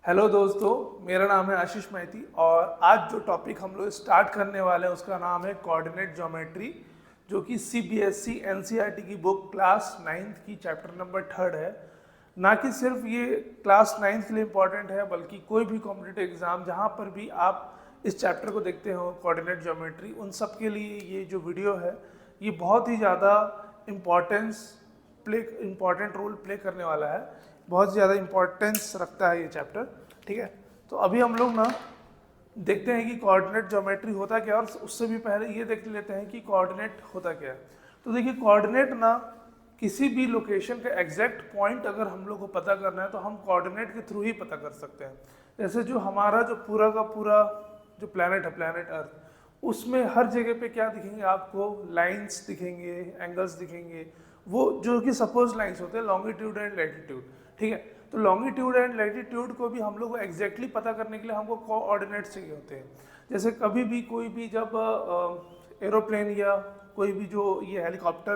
Hello दोस्तों, मेरा नाम है आशीष मैती और आज जो टॉपिक हम लोग स्टार्ट करने वाले हैं उसका नाम है कोऑर्डिनेट ज्योमेट्री, जो कि सीबीएसई एनसीईआरटी की बुक क्लास 9th की चैप्टर नंबर 3 है। ना कि सिर्फ ये क्लास 9th के लिए इम्पॉर्टेंट है, बल्कि कोई भी कॉम्पिटिटिव एग्जाम जहाँ पर भी आप इस चैप्टर को देखते हो कोऑर्डिनेट ज्योमेट्री, उन सब के लिए ये जो वीडियो है ये बहुत ही ज़्यादा इम्पॉर्टेंट रोल प्ले करने वाला है। बहुत ज़्यादा इम्पोर्टेंस रखता है ये चैप्टर। ठीक है, तो अभी हम लोग ना देखते हैं कि कोऑर्डिनेट ज्योमेट्री होता क्या है, और उससे भी पहले ये देख लेते हैं कि कोऑर्डिनेट होता क्या है। तो देखिए, कोऑर्डिनेट ना किसी भी लोकेशन का एग्जैक्ट पॉइंट अगर हम लोग को पता करना है तो हम कोऑर्डिनेट के थ्रू ही पता कर सकते हैं। जैसे जो हमारा जो पूरा का पूरा जो प्लैनेट है, प्लैनेट अर्थ, उसमें हर जगह पे क्या दिखेंगे आपको, लाइंस दिखेंगे, एंगल्स दिखेंगे, वो जो कि सपोज लाइंस होते हैं लॉन्गिट्यूड एंड लैटिट्यूड। ठीक है, तो लॉन्गिट्यूड एंड लैटिट्यूड को भी हम लोग को एग्जैक्टली पता करने के लिए हमको कोऑर्डिनेट्स चाहिए होते हैं। जैसे कभी भी कोई भी जब एरोप्लेन या कोई भी जो ये हेलीकॉप्टर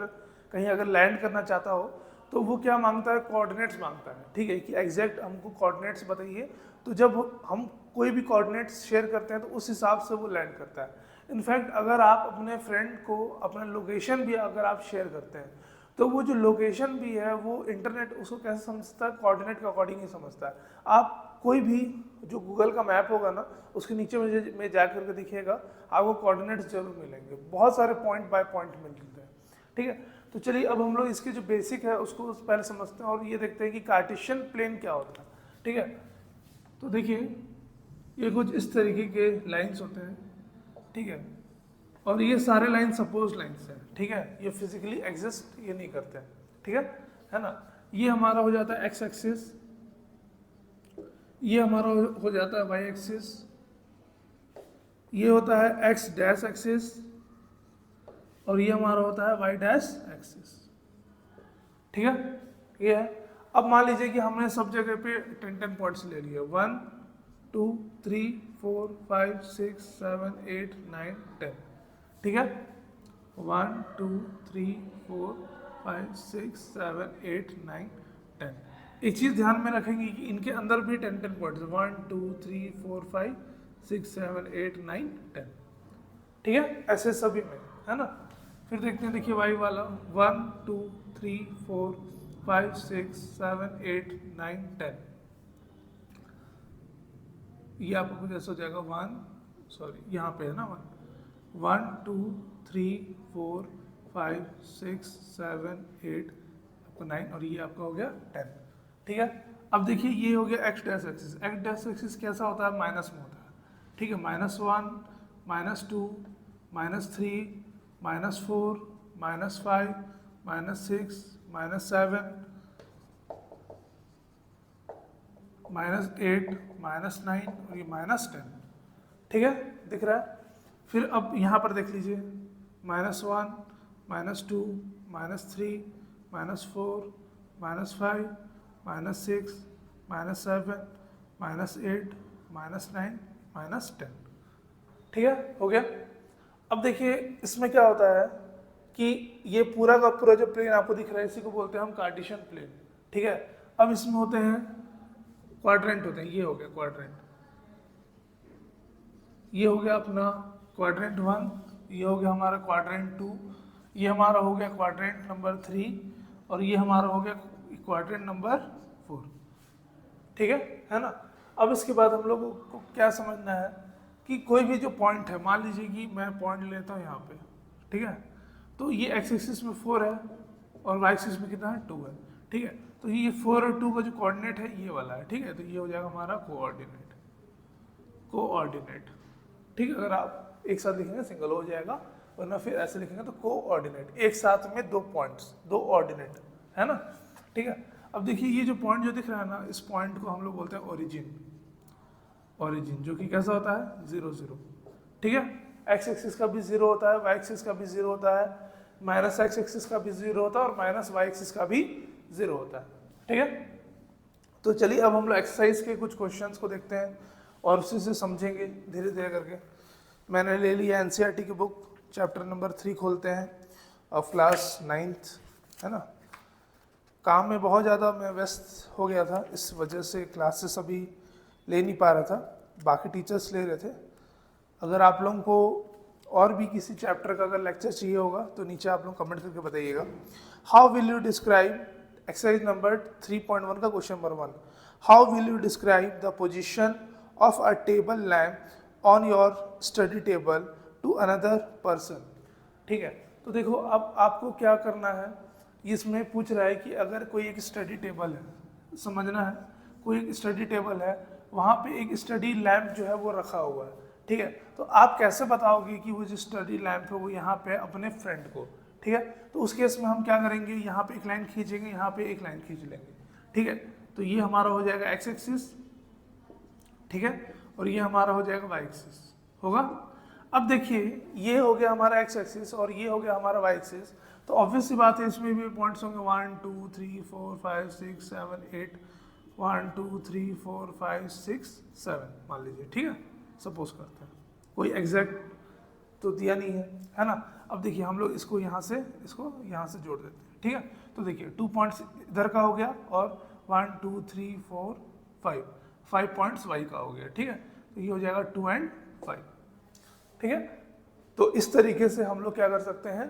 कहीं अगर लैंड करना चाहता हो तो वो क्या मांगता है, कोऑर्डिनेट्स मांगता है। ठीक है, कि एग्जैक्ट हमको कोऑर्डिनेट्स बताइए। तो जब हम कोई भी कोऑर्डिनेट्स शेयर करते हैं तो उस हिसाब से वो लैंड करता है। इनफैक्ट अगर आप अपने फ्रेंड को अपना लोकेशन भी अगर आप शेयर करते हैं तो वो जो लोकेशन भी है वो इंटरनेट उसको कैसे समझता है, कोऑर्डिनेट के अकॉर्डिंग ही समझता है। आप कोई भी जो गूगल का मैप होगा ना, उसके नीचे में जा करके देखिएगा, आपको कोऑर्डिनेट्स जरूर मिलेंगे, बहुत सारे पॉइंट बाय पॉइंट मिलते हैं। ठीक है, तो चलिए अब हम लोग इसके जो बेसिक है उसको पहले समझते हैं और ये देखते हैं कि कार्टेशियन प्लेन क्या होता है। ठीक है, तो देखिए ये कुछ इस तरीके के लाइन्स होते हैं। ठीक है, और ये सारे लाइन सपोज लाइन्स हैं। ठीक है, ये फिजिकली एग्जिस्ट ये नहीं करते हैं। ठीक है ना। ये हमारा हो जाता है एक्स एक्सिस, ये हमारा हो जाता है वाई एक्सिस, ये होता है एक्स डैश एक्सिस, और ये हमारा होता है वाई डैश एक्सिस। ठीक है, ये है। अब मान लीजिए कि हमने सब जगह पे 10 पॉइंट्स ले लिए, 1 2 3 4 5 6 7 8 9 10। ठीक है, 1 2 3 4 5 6 7 8 9 10। एक चीज़ ध्यान में रखेंगे कि इनके अंदर भी 10 पॉइंट्स, 1 2 3 4 5 6 7 8 9 10। ठीक है, ऐसे सभी में है ना। फिर देखते हैं, देखिए वाई वाला 1 2 3 4 5 6 7 8 9 10। ये आपको कुछ ऐसा हो जाएगा, यहाँ पे है ना 1 2 3 4 5 6 7 8 आपका 9, और ये आपका हो गया 10। ठीक है, अब देखिए ये हो गया x dash axis. X dash axis कैसा होता है, माइनस में होता है। ठीक है, -1 -2 -3 -4 -5 -6 -7 -8 -9 और ये -10। ठीक है, दिख रहा है। फिर अब यहाँ पर देख लीजिए, -1 -2 -3 -4 -5 -6 -7 -8 -9 -10। ठीक है, हो गया। अब देखिए इसमें क्या होता है कि ये पूरा का पूरा जो प्लेन आपको दिख रहा है इसी को बोलते हैं हम कार्टेशियन प्लेन। ठीक है, अब इसमें होते हैं क्वाड्रेंट होते हैं। ये हो गया क्वाड्रेंट, ये हो गया अपना क्वाड्रेंट 1, ये हो गया हमारा क्वाड्रेंट 2, ये हमारा हो गया क्वाड्रेंट नंबर 3, और ये हमारा हो गया क्वाड्रेंट नंबर 4। ठीक है ना। अब इसके बाद हम लोगों को क्या समझना है कि कोई भी जो पॉइंट है, मान लीजिए कि मैं पॉइंट लेता हूँ यहाँ पे। ठीक है, तो ये एक्स एक्सिस में 4 है और वाई एक्सिस में कितना है, 2 है। ठीक है, तो ये 4 और 2 का जो कोऑर्डिनेट है ये वाला है। ठीक है, तो ये हो जाएगा हमारा कोऑर्डिनेट। ठीक है, अगर आप एक साथ लिखेंगे सिंगल हो जाएगा, वरना फिर ऐसे लिखेंगे तो कोऑर्डिनेट, एक साथ में 2 पॉइंट्स, 2 ऑर्डिनेट, है ना। ठीक है, अब देखिए ये जो पॉइंट जो दिख रहा है ना, इस पॉइंट को हम लोग बोलते हैं ओरिजिन, जो कि कैसा होता है, 0 0। ठीक है, एक्स एक्सिस का भी 0 होता है, वाई एक्सिस का भी 0 होता है, माइनस एक्स एक्सिस का भी 0 होता है और माइनस वाई एक्सिस का भी 0 होता है। ठीक है, तो चलिए अब हम लोग एक्सरसाइज के कुछ क्वेश्चंस को देखते हैं और उसी से समझेंगे धीरे धीरे करके। मैंने ले लिया एनसीईआरटी की बुक, चैप्टर नंबर 3 खोलते हैं ऑफ क्लास 9th, है ना। काम में बहुत ज़्यादा मैं व्यस्त हो गया था, इस वजह से क्लासेस अभी ले नहीं पा रहा था, बाकी टीचर्स ले रहे थे। अगर आप लोगों को और भी किसी चैप्टर का अगर लेक्चर चाहिए होगा तो नीचे आप लोग कमेंट करके बताइएगा। How will you describe exercise number 3.1 का question number 1, how will you describe the position of a table lamp on your study table to another person. ठीक है, तो देखो अब आपको क्या करना है, इसमें पूछ रहा है कि अगर कोई एक स्टडी टेबल है, समझना है, कोई एक स्टडी टेबल है, वहाँ पे एक स्टडी लैम्प जो है वो रखा हुआ है। ठीक है, तो आप कैसे बताओगे कि वो जो स्टडी लैम्प है वो यहाँ पे अपने फ्रेंड को, ठीक है, तो उस केस में हम क्या करेंगे, यहाँ पे एक लाइन खींचेंगे, यहाँ पे एक लाइन खींच लेंगे। ठीक है, तो ये हमारा हो जाएगा एक्स एक्सिस, ठीक है, और ये हमारा हो जाएगा वाई एक्सिस होगा। अब देखिए ये हो गया हमारा एक्स एक्सिस और ये हो गया हमारा वाई एक्सिस, तो ऑब्वियस सी बात है इसमें भी पॉइंट्स होंगे 1 2 3 4 5 6 7 8, 1 2 3 4 5 6 7 मान लीजिए। ठीक है, सपोज करते हैं, कोई एग्जैक्ट तो दिया नहीं है ना। अब देखिए हम लोग इसको यहाँ से जोड़ देते हैं। ठीक है, तो देखिए 2 पॉइंट्स इधर का हो गया और 1 2 3 4 5 पॉइंट्स वाई का हो गया। ठीक है, तो ये हो जाएगा 2 and 5। ठीक है, तो इस तरीके से हम लोग क्या कर सकते हैं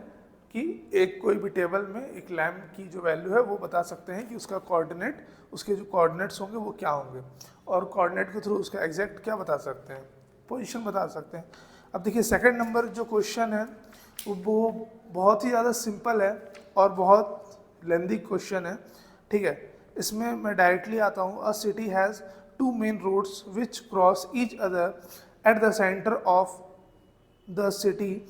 कि एक कोई भी टेबल में एक लैम्प की जो वैल्यू है वो बता सकते हैं कि उसका कोऑर्डिनेट, उसके जो कोऑर्डिनेट्स होंगे वो क्या होंगे, और कोऑर्डिनेट के थ्रू उसका एग्जैक्ट क्या बता सकते हैं, पोजीशन बता सकते हैं। अब देखिए सेकंड नंबर जो क्वेश्चन है वो बहुत ही ज़्यादा सिंपल है और बहुत लेंदी क्वेश्चन है। ठीक है, इसमें मैं डायरेक्टली आता हूँ। A city has 2 main roads which cross each other at the centre of the city.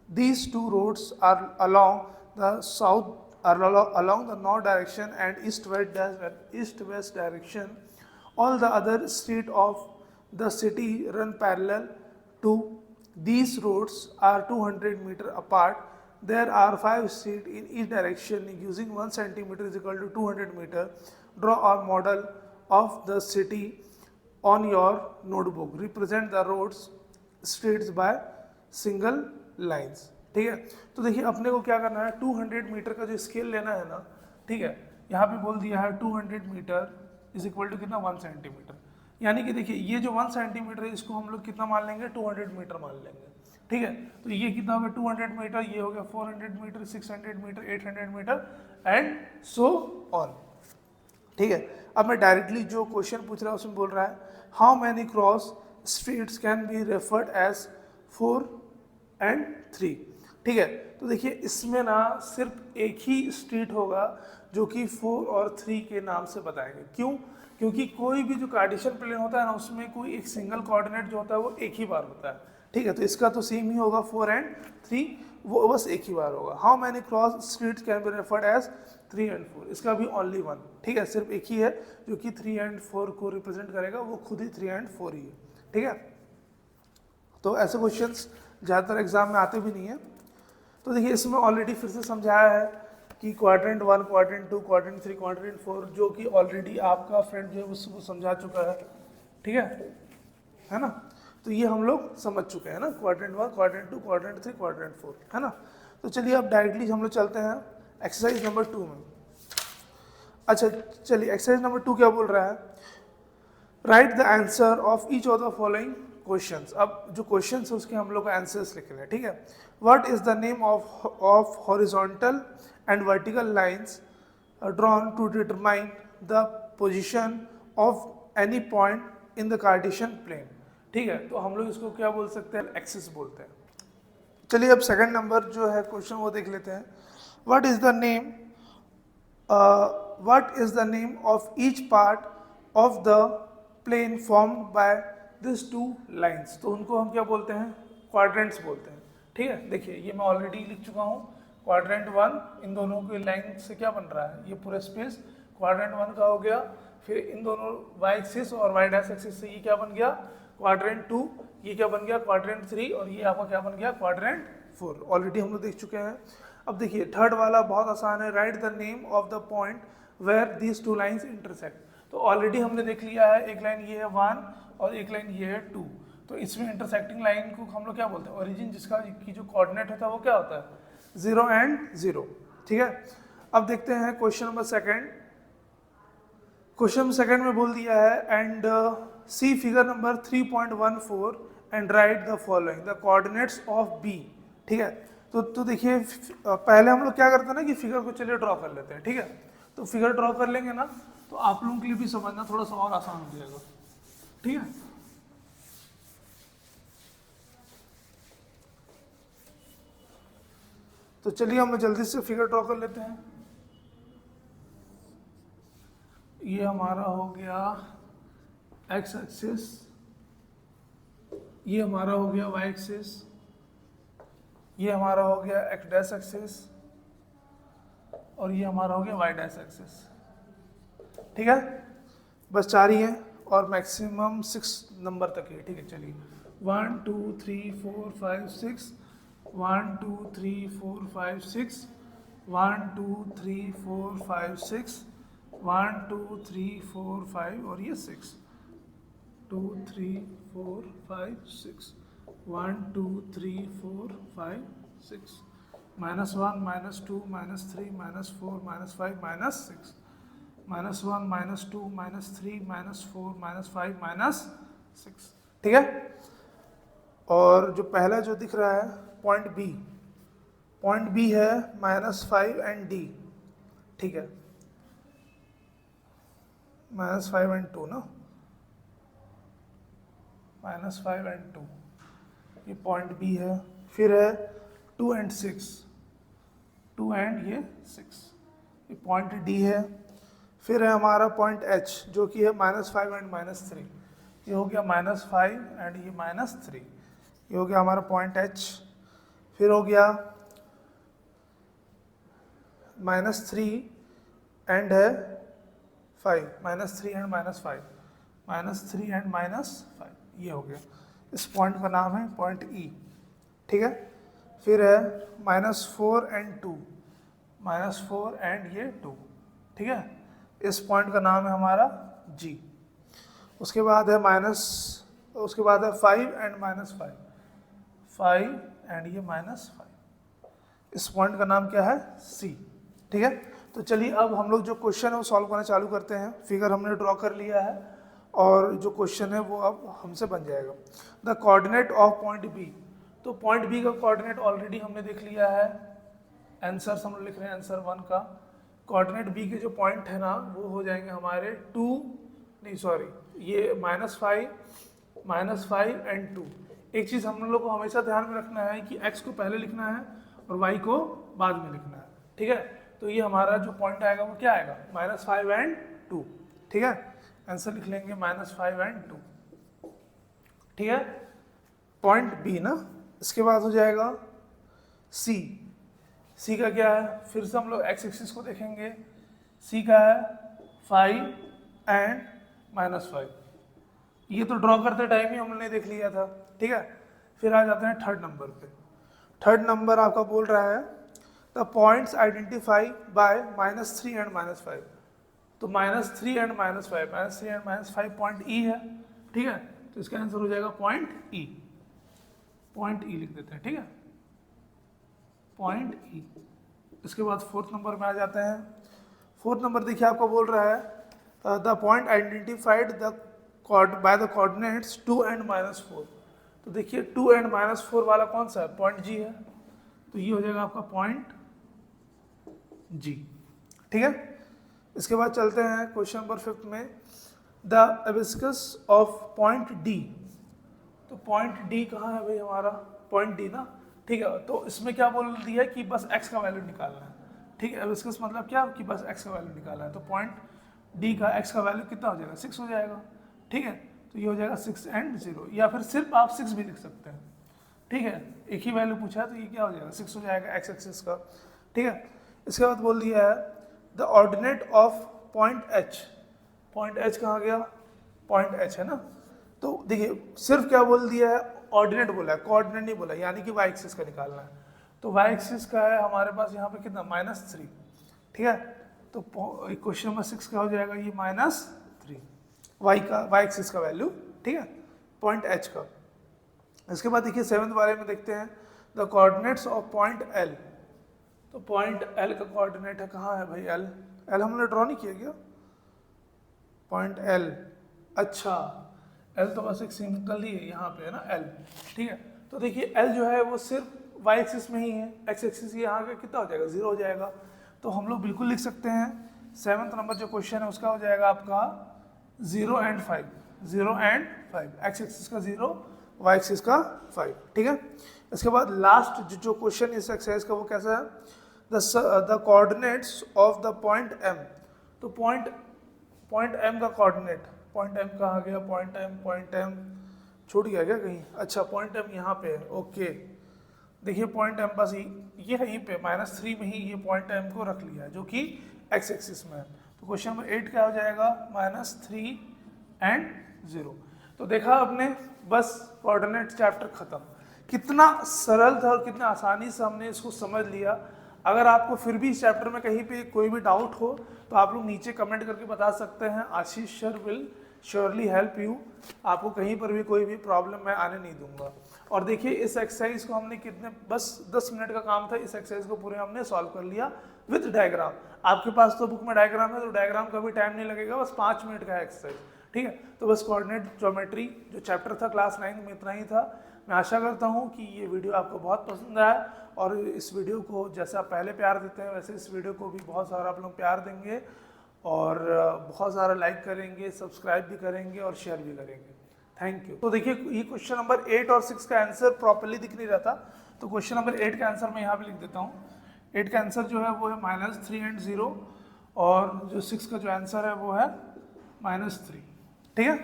These 2 roads are along the north direction and east-west direction. All the other streets of the city run parallel to these roads are 200 meters apart. There are 5 streets in each direction. Using 1 centimeter is equal to 200 meters. Draw a model of the city on your notebook. Represent the roads, streets by single lines. ठीक है, तो देखिए अपने को क्या करना है, 200 metre का जो स्केल लेना है ना। ठीक है, यहाँ पे बोल दिया है 200 मीटर इज इक्वल टू कितना 1 सेंटीमीटर, यानी कि देखिए ये जो 1 सेंटीमीटर है इसको हम लोग कितना मान लेंगे 200 मीटर मान लेंगे। ठीक है, तो ये कितना हो गया 200 मीटर, ये हो गया 400 metre, 600 metre, 800 metre and so on. ठीक है, अब मैं डायरेक्टली जो क्वेश्चन पूछ रहा हूँ उसमें बोल रहा है how many cross streets can be referred as 4 and 3। ठीक है, तो देखिए इसमें ना सिर्फ एक ही स्ट्रीट होगा जो कि 4 और 3 के नाम से बताएंगे। क्यों? क्योंकि कोई भी जो कार्टेशियन प्लेन होता है ना उसमें कोई एक सिंगल कोऑर्डिनेट जो होता है वो एक ही बार होता है। ठीक है, तो इसका तो सेम ही होगा 4 and 3, वो बस एक ही बार होगा। How many cross streets can be referred as 3 and 4, इसका भी ओनली 1। ठीक है, सिर्फ एक ही है जो कि 3 and 4 को रिप्रेजेंट करेगा, वो खुद ही 3 and 4 ही है। ठीक है, तो ऐसे क्वेश्चंस ज़्यादातर एग्जाम में आते भी नहीं है। तो देखिए इसमें ऑलरेडी फिर से समझाया है कि क्वाड्रेंट 1, क्वाड्रेंट 2, क्वाड्रेंट 3, क्वाड्रेंट 4, जो कि ऑलरेडी आपका फ्रेंड जो है उसको समझा चुका है। ठीक है ना, तो ये हम लोग समझ चुके हैं ना, क्वाड्रेंट 1, क्वाड्रेंट 2, क्वाड्रेंट 3, क्वाड्रेंट 4, है ना। तो चलिए अब डायरेक्टली हम लोग चलते हैं एक्सरसाइज नंबर 2 में। अच्छा चलिए एक्सरसाइज नंबर 2 क्या बोल रहा है, right the answer of each of the following questions. अब जो क्वेश्चंस है उसके हम लोग आंसर्स लिखने हैं। ठीक है, what is the name of horizontal and vertical lines drawn to determine the position of any point in the Cartesian plane. ठीक है, तो हम लोग इसको क्या बोल सकते हैं, एक्सिस बोलते हैं। चलिए अब सेकंड नंबर जो है क्वेश्चन वो देख लेते हैं। What is the name of each part of the plane formed by this 2 lines. तो उनको हम क्या बोलते हैं, क्वाड्रेंट्स बोलते हैं। ठीक है, देखिए ये मैं ऑलरेडी लिख चुका हूँ, क्वाड्रेंट 1 इन दोनों के लाइन से क्या बन रहा है, ये पूरा स्पेस क्वाड्रेंट 1 का हो गया। फिर इन दोनों वाई एक्सिस और वाई डैश एक्सिस से ये क्या बन गया क्वाड्रेंट 2, ये क्या बन गया क्वाड्रेंट 3, और ये आपका क्या बन गया क्वाड्रेंट 4। ऑलरेडी हम लोग देख चुके हैं। अब देखिए थर्ड वाला बहुत आसान है, right the name of the point where these 2 lines intersect. तो ऑलरेडी हमने देख लिया है, एक लाइन ये है 1 और एक लाइन ये है 2। तो इसमें इंटरसेक्टिंग लाइन को हम लोग क्या बोलते हैं, ओरिजिन जिसका की जो कोऑर्डिनेट होता है वो क्या होता है 0 and 0। ठीक है, अब देखते हैं question number second. Question second में बोल दिया है and see figure number 3.14 and write the following the coordinates of B. ठीक है, तो देखिए पहले हम लोग क्या करते हैं ना कि फिगर को चलिए ड्रॉ कर लेते हैं। ठीक है, तो फिगर ड्रॉ कर लेंगे ना तो आप लोगों के लिए भी समझना थोड़ा सा और आसान हो जाएगा। ठीक है, तो चलिए हम जल्दी से फिगर ड्रॉ कर लेते हैं। ये हमारा हो गया एक्स एक्सिस, ये हमारा हो गया वाई एक्सिस, ये हमारा हो गया एक्स डैश एक्सिस, और ये हमारा हो गया वाई डैश एक्सिस। ठीक है, बस 4 ही हैं और मैक्सिमम 6 नंबर तक है। ठीक है, चलिए 1 2 3 4 5 6, 1 2 3 4 5 6, 1 2 3 4 5 6, 1 2 3 4 5 और ये 6, 2 3 4 5 6, 1 2 3 4 5 6, -1 -2 -3 -4 -5 -6, -1 -2 -3 -4 -5 -6। ठीक है, और जो पहला जो दिख रहा है पॉइंट बी है -5 एंड डी। ठीक है, -5 एंड 2 ना, -5 एंड 2 ये पॉइंट बी है। फिर है 2 एंड 6, 2 एंड ये 6, ये पॉइंट डी है। फिर है हमारा पॉइंट एच जो कि है -5 एंड -3, ये हो गया -5 एंड ये -3, ये हो गया हमारा पॉइंट एच। फिर हो गया -3 एंड है 5, -3 एंड -5, -3 एंड -5, ये हो गया। इस पॉइंट का नाम है पॉइंट ई। ठीक है, फिर है -4 एंड 2, -4 एंड ये 2। ठीक है, इस पॉइंट का नाम है हमारा जी। उसके बाद है उसके बाद है 5 एंड -5, 5 एंड ये -5, इस पॉइंट का नाम क्या है सी। ठीक है, तो चलिए अब हम लोग जो क्वेश्चन है वो सॉल्व करना चालू करते हैं। फिगर हमने ड्रॉ कर लिया है और जो क्वेश्चन है वो अब हमसे बन जाएगा। The coordinate of point B, तो पॉइंट बी का कोऑर्डिनेट ऑलरेडी हमने देख लिया है। आंसर हम लोग लिख रहे हैं आंसर 1 का। कोऑर्डिनेट बी के जो पॉइंट है ना वो हो जाएंगे हमारे 2, नहीं सॉरी, ये -5 एंड 2। एक चीज़ हम लोग को हमेशा ध्यान में रखना है कि x को पहले लिखना है और y को बाद में लिखना है। ठीक है, तो ये हमारा जो पॉइंट आएगा वो क्या आएगा -5 एंड 2। ठीक है, आंसर लिख लेंगे -5 एंड 2। ठीक है, पॉइंट बी ना। इसके बाद हो जाएगा सी का क्या है, फिर से हम लोग एक्स एक्सिस को देखेंगे। सी का है 5 एंड -5, ये तो ड्रॉ करते टाइम ही हमने देख लिया था। ठीक है, फिर आ जाते हैं थर्ड नंबर पे। थर्ड नंबर आपका बोल रहा है the points identify bye -3 and -5, तो -3 एंड -5 पॉइंट ई है। ठीक है, तो इसका आंसर हो जाएगा पॉइंट ई, पॉइंट ई लिख देते हैं। ठीक है, पॉइंट ई। इसके बाद फोर्थ नंबर में आ जाते हैं। फोर्थ नंबर देखिए आपको बोल रहा है the point identified by the coordinates 2 and -4, तो देखिए 2 एंड -4 वाला कौन सा है, पॉइंट जी है, तो ये हो जाएगा आपका पॉइंट जी। ठीक है, इसके बाद चलते हैं क्वेश्चन नंबर 5 में। The hibiscus of point D, तो पॉइंट डी कहाँ है भाई हमारा, पॉइंट डी ना। ठीक है, तो इसमें क्या बोल दिया है कि बस x का वैल्यू निकालना है। ठीक है, एबिस्कस मतलब क्या कि बस x का वैल्यू निकालना है, तो पॉइंट डी का x का वैल्यू कितना हो जाएगा 6 हो जाएगा। ठीक है, तो ये हो जाएगा 6 एंड 0, या फिर सिर्फ आप 6 भी लिख सकते हैं। ठीक है, एक ही वैल्यू पूछा है तो ये क्या हो जाएगा 6 हो जाएगा एक्स एक्सिस का। ठीक है, इसके बाद बोल दिया है the ordinate of point H, point H कहाँ गया, पॉइंट एच है ना। तो देखिए सिर्फ क्या बोल दिया है, ऑर्डिनेट बोला है, कोऑर्डिनेट नहीं बोला, यानी कि वाई एक्सिस का निकालना है। तो वाई एक्सिस का है हमारे पास यहाँ पे कितना -3। ठीक है, तो क्वेश्चन नंबर 6 का हो जाएगा ये -3 वाई एक्सिस का वैल्यू। ठीक है, पॉइंट एच का। इसके बाद देखिए 7th वाले में देखते हैं the coordinates of point L, तो पॉइंट एल का कोऑर्डिनेट है कहाँ है भाई एल हमने ड्रॉ नहीं किया क्या, पॉइंट एल। अच्छा, एल तो बस एक सिंगल ही है यहाँ पे है ना एल, ठीक है। तो देखिए एल जो है वो सिर्फ वाई एक्सिस में ही है, एक्स एक्सिस यहाँ का कितना हो जाएगा, 0 हो जाएगा। तो हम लोग बिल्कुल लिख सकते हैं 7th नंबर जो क्वेश्चन है उसका हो जाएगा आपका 0 एंड 5, 0 एंड 5, एक्स एक्सिस का 0, वाई एक्सिस का 5, ठीक है। इसके बाद लास्ट जो क्वेश्चन इस एक्सरसाइज का वो कैसा है, the coordinates of the point M. तो पॉइंट एम का कोऑर्डिनेट, पॉइंट एम कहाँ गया, पॉइंट एम छूट गया क्या कहीं, अच्छा पॉइंट एम यहाँ पे है, ओके। देखिए पॉइंट एम बस ये यहीं पे -3 में ही ये पॉइंट एम को रख लिया है जो कि एक्स एक्सिस में है। तो क्वेश्चन नंबर 8 क्या हो जाएगा, -3 एंड 0। तो देखा आपने, बस कोऑर्डिनेट चैप्टर खत्म। कितना सरल था और कितना आसानी से हमने इसको समझ लिया। अगर आपको फिर भी इस चैप्टर में कहीं पे कोई भी डाउट हो तो आप लोग नीचे कमेंट करके बता सकते हैं। Ashish sir will surely help you. आपको कहीं पर भी कोई भी प्रॉब्लम मैं आने नहीं दूंगा। और देखिए इस एक्सरसाइज को हमने कितने, बस 10 मिनट का काम था, इस एक्सरसाइज को पूरे हमने सॉल्व कर लिया विद डायग्राम। आपके पास तो बुक में डायग्राम है तो डायग्राम का भी टाइम नहीं लगेगा, बस 5 मिनट का एक्सरसाइज, ठीक है। तो बस कोऑर्डिनेट ज्योमेट्री जो चैप्टर था क्लास 9 में इतना ही था। मैं आशा करता हूँ कि ये वीडियो आपको बहुत पसंद आया और इस वीडियो को जैसे आप पहले प्यार देते हैं वैसे इस वीडियो को भी बहुत सारा आप लोग प्यार देंगे और बहुत सारा लाइक करेंगे, सब्सक्राइब भी करेंगे और शेयर भी करेंगे। Thank you. तो देखिए ये क्वेश्चन नंबर 8 और 6 का आंसर प्रॉपर्ली दिख नहीं रहा था, तो क्वेश्चन नंबर 8 का आंसर मैं यहाँ पे लिख देता हूँ। 8 का आंसर जो है वो है -3 एंड 0 और जो 6 का जो आंसर है वो है -3, ठीक है।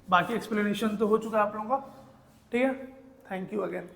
बाकी एक्सप्लेनेशन तो हो चुका है आप लोगों का, ठीक है। Thank you again.